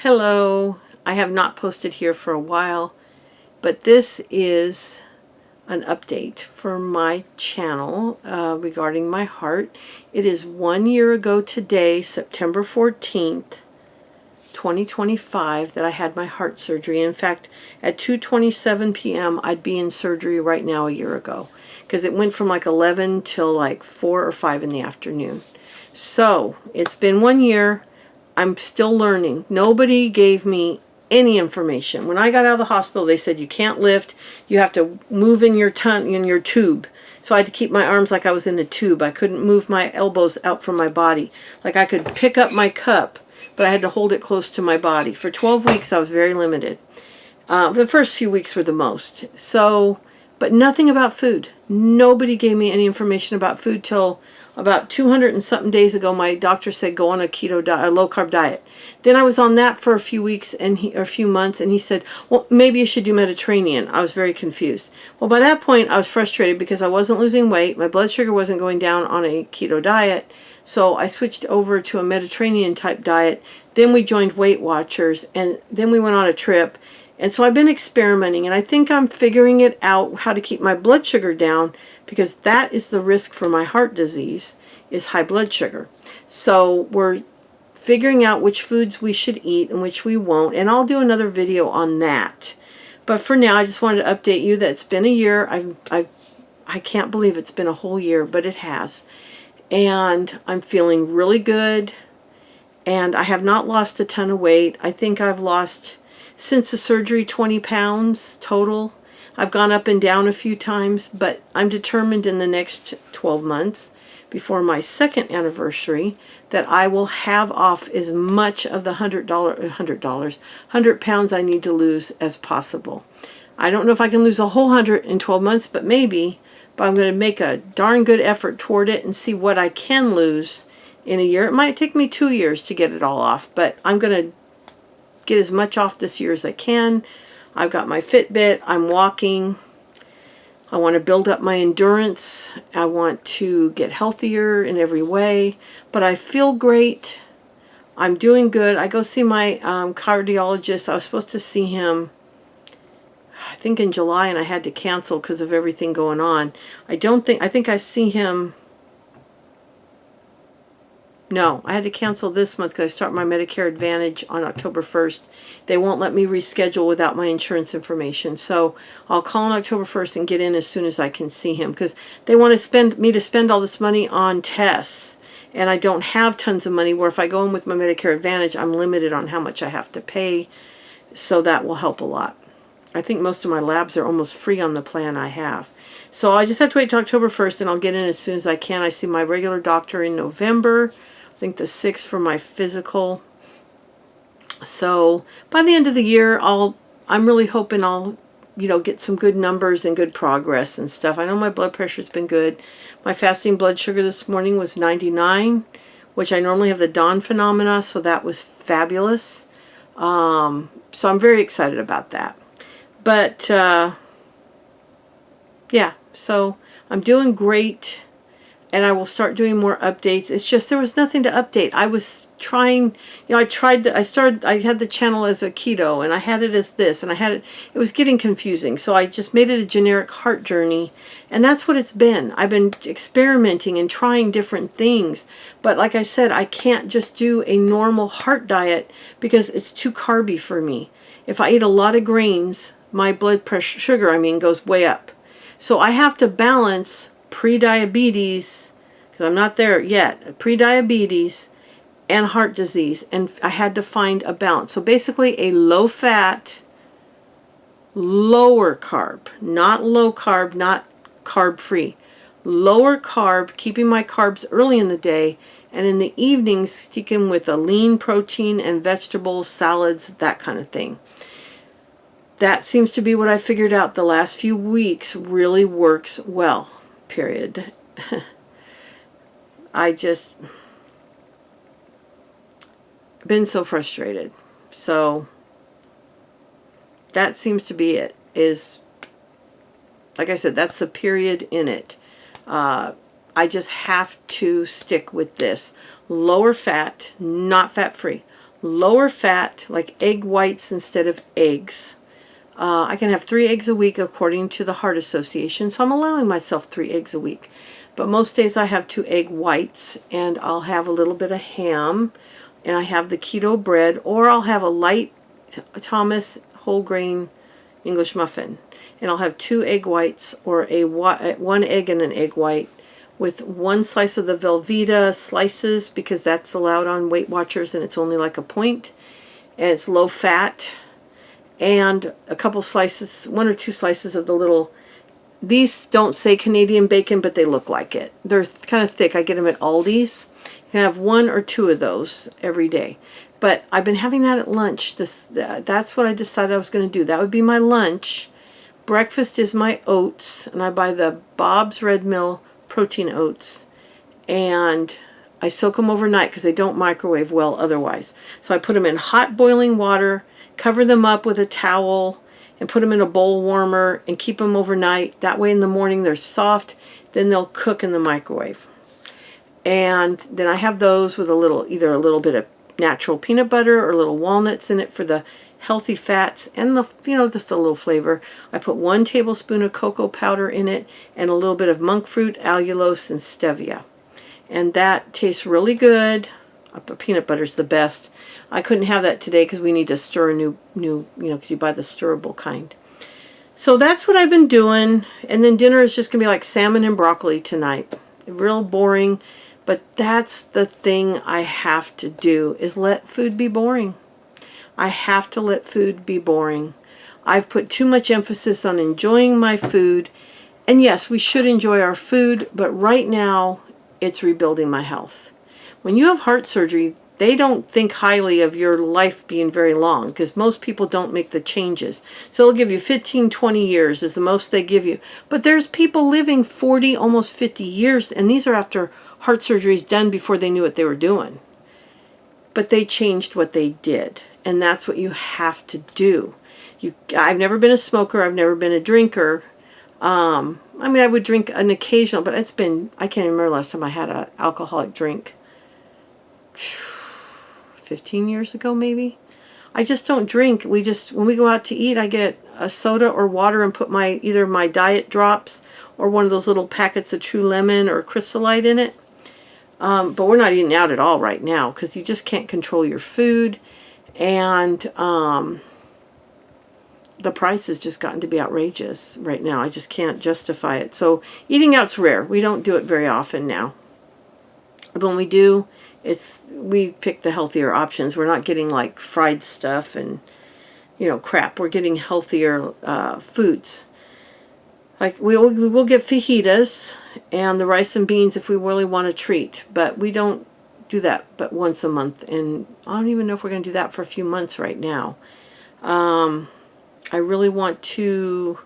Hello, I have not posted here for a while, but this is an update for my channel regarding my heart. It is 1 year ago today, September 14th, 2025, that I had my heart surgery. In fact, at 2:27 p.m. I'd be in surgery right now a year ago, because it went from like 11 till like 4 or 5 in the afternoon. So it's been 1 year. I'm still learning. Nobody gave me any information. When I got out of the hospital, they said you can't lift. You have to move in your tube. So I had to keep my arms like I was in a tube. I couldn't move my elbows out from my body. Like I could pick up my cup, but I had to hold it close to my body. For 12 weeks, I was very limited. The first few weeks were the most. So, but nothing about food. Nobody gave me any information about food till about 200 and something days ago. My doctor said go on a keto diet, a low carb diet. Then I was on that for a few weeks or a few months, and he said, well, maybe you should do Mediterranean. I was very confused. Well, by that point, I was frustrated because I wasn't losing weight. My blood sugar wasn't going down on a keto diet. So I switched over to a Mediterranean type diet. Then we joined Weight Watchers, and then we went on a trip. And so I've been experimenting, and I think I'm figuring it out how to keep my blood sugar down, because that is the risk for my heart disease, is high blood sugar. So we're figuring out which foods we should eat and which we won't, and I'll do another video on that. But for now, I just wanted to update you that it's been a year. I can't believe it's been a whole year, but it has. And I'm feeling really good, and I have not lost a ton of weight. I think I've lost, since the surgery, 20 pounds total. I've gone up and down a few times, but I'm determined in the next 12 months, before my second anniversary, that I will have off as much of the $100 pounds I need to lose as possible. I don't know if I can lose a whole 100 in 12 months, but maybe. But I'm going to make a darn good effort toward it and see what I can lose in a year. It might take me 2 years to get it all off, but I'm going to get as much off this year as I can. I've got my Fitbit. I'm walking. I want to build up my endurance. I want to get healthier in every way. But I feel great. I'm doing good. I go see my cardiologist. I was supposed to see him, I think, in July, and I had to cancel because of everything going on. I think I see him. No, I had to cancel this month because I start my Medicare Advantage on October 1st. They won't let me reschedule without my insurance information. So I'll call on October 1st and get in as soon as I can see him, because they want to spend all this money on tests. And I don't have tons of money, where if I go in with my Medicare Advantage, I'm limited on how much I have to pay. So that will help a lot. I think most of my labs are almost free on the plan I have. So I just have to wait till October 1st, and I'll get in as soon as I can. I see my regular doctor in November. I think the 6th for my physical. So by the end of the year, I'm really hoping I'll, get some good numbers and good progress and stuff. I know my blood pressure's been good. My fasting blood sugar this morning was 99, which I normally have the dawn phenomena, so that was fabulous. So I'm very excited about that. But yeah, so I'm doing great. And I will start doing more updates. It's just there was nothing to update. I was trying, I had the channel as a keto, and I had it as this, and it was getting confusing. So I just made it a generic heart journey, and that's what it's been. I've been experimenting and trying different things. But like I said, I can't just do a normal heart diet because it's too carby for me. If I eat a lot of grains, my blood pressure, sugar, goes way up. So I have to balance pre-diabetes, because I'm not there yet, pre-diabetes and heart disease, and I had to find a balance. So basically a low-fat, lower carb, not low carb, not carb-free, lower carb, keeping my carbs early in the day, and in the evenings sticking with a lean protein and vegetables, salads, that kind of thing. That seems to be what I figured out the last few weeks really works well. Period. I just been so frustrated. So that seems to be it. Is, like I said, that's the period in it. I just have to stick with this. Lower fat, not fat free. lower fat, like egg whites instead of eggs. I can have 3 eggs a week according to the Heart Association, so I'm allowing myself 3 eggs a week. But most days I have 2 egg whites, and I'll have a little bit of ham, and I have the keto bread, or I'll have a light Thomas whole grain English muffin, and I'll have 2 egg whites, or 1 egg and an egg white, with 1 slice of the Velveeta slices, because that's allowed on Weight Watchers, and it's only like a point, and it's low fat. And a couple slices, 1 or 2 slices of the little, these don't say Canadian bacon, but they look like it. They're kind of thick. I get them at Aldi's. I have 1 or 2 of those every day. But I've been having that at lunch. That's what I decided I was going to do. That would be my lunch. Breakfast is my oats, and I buy the Bob's Red Mill protein oats. And I soak them overnight because they don't microwave well otherwise. So I put them in hot boiling water, cover them up with a towel, and put them in a bowl warmer and keep them overnight. That way in the morning they're soft, then they'll cook in the microwave. And then I have those with either a little bit of natural peanut butter or little walnuts in it for the healthy fats and just a little flavor. I put 1 tablespoon of cocoa powder in it and a little bit of monk fruit, allulose, and stevia. And that tastes really good. Peanut butter's the best. I couldn't have that today because we need to stir a new, because you buy the stirrable kind. So that's what I've been doing. And then dinner is just going to be like salmon and broccoli tonight. Real boring. But that's the thing I have to do, is let food be boring. I have to let food be boring. I've put too much emphasis on enjoying my food. And yes, we should enjoy our food, but right now it's rebuilding my health. When you have heart surgery, they don't think highly of your life being very long, because most people don't make the changes. So they'll give you 15, 20 years is the most they give you. But there's people living 40, almost 50 years, and these are after heart surgeries done before they knew what they were doing. But they changed what they did, and that's what you have to do. I've never been a smoker. I've never been a drinker. I would drink an occasional, but I can't even remember last time I had an alcoholic drink. 15 years ago maybe. I just don't drink. When we go out to eat, I get a soda or water and put either my diet drops or one of those little packets of True Lemon or Crystalite in it. But we're not eating out at all right now because you just can't control your food, and the price has just gotten to be outrageous right now. I just can't justify it. So eating out's rare. We don't do it very often now. But when we do, we pick the healthier options. We're not getting like fried stuff and crap. We're getting healthier foods. Like we will get fajitas and the rice and beans if we really want a treat, but we don't do that but once a month, and I don't even know if we're going to do that for a few months right now. I really want to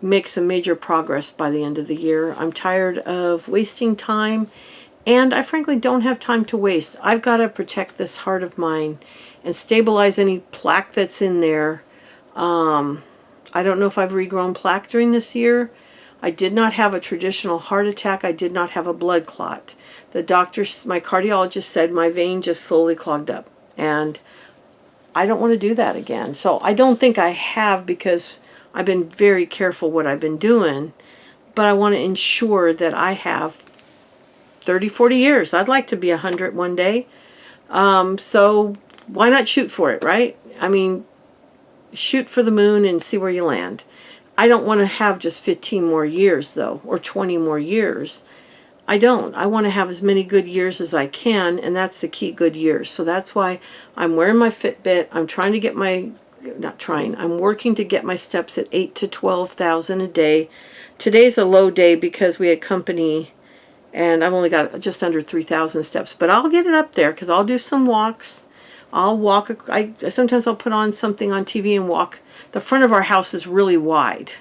make some major progress by the end of the year. I'm tired of wasting time, and I frankly don't have time to waste. I've got to protect this heart of mine and stabilize any plaque that's in there. I don't know if I've regrown plaque during this year. I did not have a traditional heart attack. I did not have a blood clot. My cardiologist said my vein just slowly clogged up, and I don't want to do that again. So I don't think I have, because I've been very careful what I've been doing, but I want to ensure that I have 30, 40 years. I'd like to be 100 one day. So why not shoot for it, right? Shoot for the moon and see where you land. I don't want to have just 15 more years, though, or 20 more years. I don't. I want to have as many good years as I can, and that's the key, good years. So that's why I'm wearing my Fitbit. I'm trying to get I'm working to get my steps at 8 to 12,000 a day. Today's a low day because we had company, and I've only got just under 3,000 steps. But I'll get it up there because I'll do some walks. I'll walk. Sometimes I'll put on something on TV and walk. The front of our house is really wide.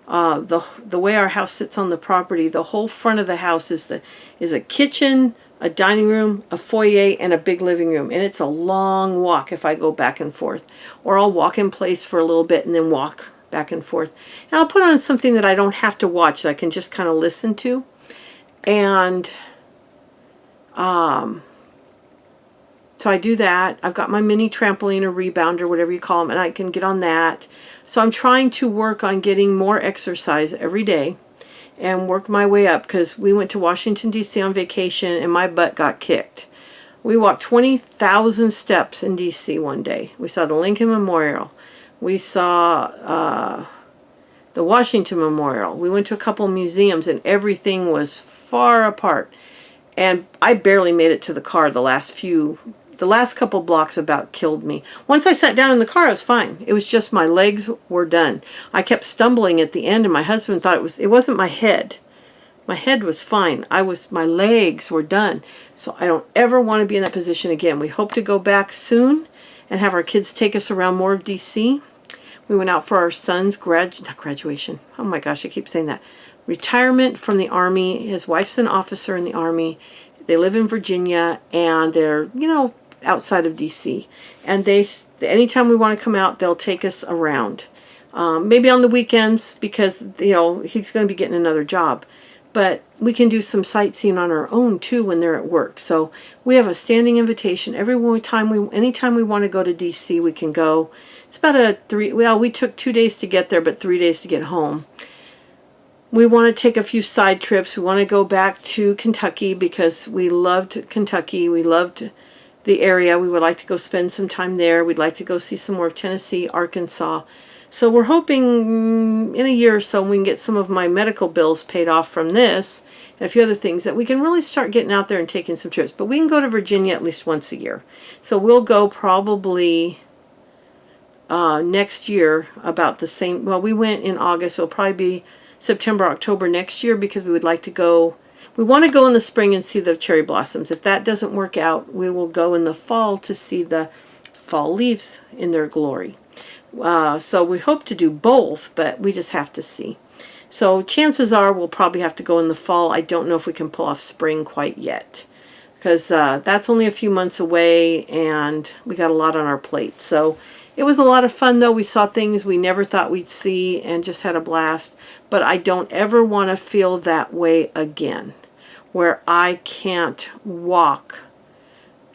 The way our house sits on the property, the whole front of the house is a kitchen, a dining room, a foyer, and a big living room. And it's a long walk if I go back and forth. Or I'll walk in place for a little bit and then walk back and forth. And I'll put on something that I don't have to watch, that I can just kind of listen to. And So I do that. I've got my mini trampoline or rebounder, whatever you call them, and I can get on that. So I'm trying to work on getting more exercise every day and work my way up, because we went to Washington, D.C. on vacation and my butt got kicked. We walked 20,000 steps in D.C. one day. We saw the Lincoln Memorial. We saw the Washington Memorial. We went to a couple museums and everything was far apart. And I barely made it to the car. The last couple blocks about killed me. Once I sat down in the car, I was fine. It was just my legs were done. I kept stumbling at the end, and my husband thought it wasn't my head. My head was fine. My legs were done. So I don't ever want to be in that position again. We hope to go back soon and have our kids take us around more of DC. We went out for our son's not graduation. Oh my gosh, I keep saying that. Retirement from the Army. His wife's an officer in the Army. They live in Virginia, and they're, outside of DC. And anytime we want to come out, they'll take us around. Maybe on the weekends, because, he's going to be getting another job. But we can do some sightseeing on our own too when they're at work. So we have a standing invitation. Anytime we want to go to DC, we can go. It's about we took 2 days to get there, but 3 days to get home. We want to take a few side trips. We want to go back to Kentucky because we loved Kentucky. We loved the area. We would like to go spend some time there. We'd like to go see some more of Tennessee, Arkansas. So we're hoping in a year or so we can get some of my medical bills paid off from this and a few other things, that we can really start getting out there and taking some trips. But we can go to Virginia at least once a year. So we'll go probably next year about the same. Well, we went in August. It'll probably be September, October next year, because we would like to go. We want to go in the spring and see the cherry blossoms. If that doesn't work out, we will go in the fall to see the fall leaves in their glory. So we hope to do both, but we just have to see. So chances are we'll probably have to go in the fall. I don't know if we can pull off spring quite yet, because that's only a few months away and we got a lot on our plate. So it was a lot of fun, though. We saw things we never thought we'd see and just had a blast. But I don't ever want to feel that way again, where I can't walk.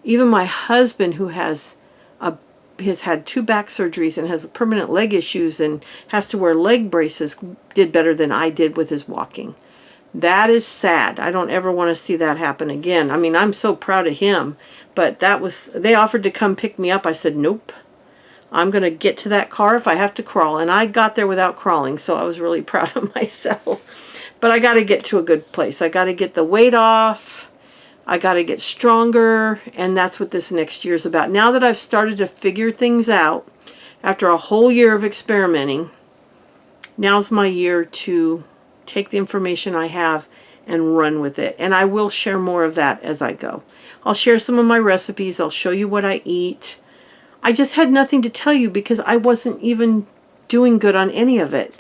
Even my husband, who has had 2 back surgeries and has permanent leg issues and has to wear leg braces, did better than I did with his walking. That is sad. I don't ever want to see that happen again. I mean, I'm so proud of him, but they offered to come pick me up. I said, nope. I'm going to get to that car if I have to crawl. And I got there without crawling, so I was really proud of myself. But I got to get to a good place. I got to get the weight off. I got to get stronger, and that's what this next year is about. Now that I've started to figure things out, after a whole year of experimenting, now's my year to take the information I have and run with it. And I will share more of that as I go. I'll share some of my recipes. I'll show you what I eat. I just had nothing to tell you because I wasn't even doing good on any of it.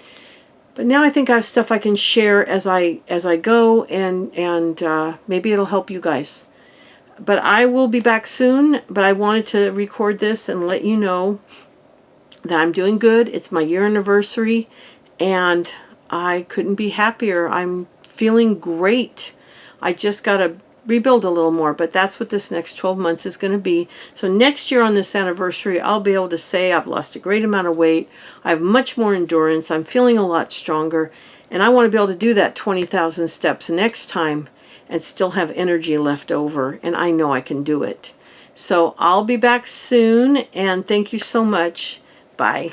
But now I think I have stuff I can share as I go, and maybe it'll help you guys. But I will be back soon, but I wanted to record this and let you know that I'm doing good. It's my year anniversary, and I couldn't be happier. I'm feeling great. I just got to rebuild a little more, but that's what this next 12 months is going to be. So next year on this anniversary, I'll be able to say I've lost a great amount of weight. I have much more endurance. I'm feeling a lot stronger, and I want to be able to do that 20,000 steps next time and still have energy left over, and I know I can do it. So I'll be back soon, and thank you so much. Bye.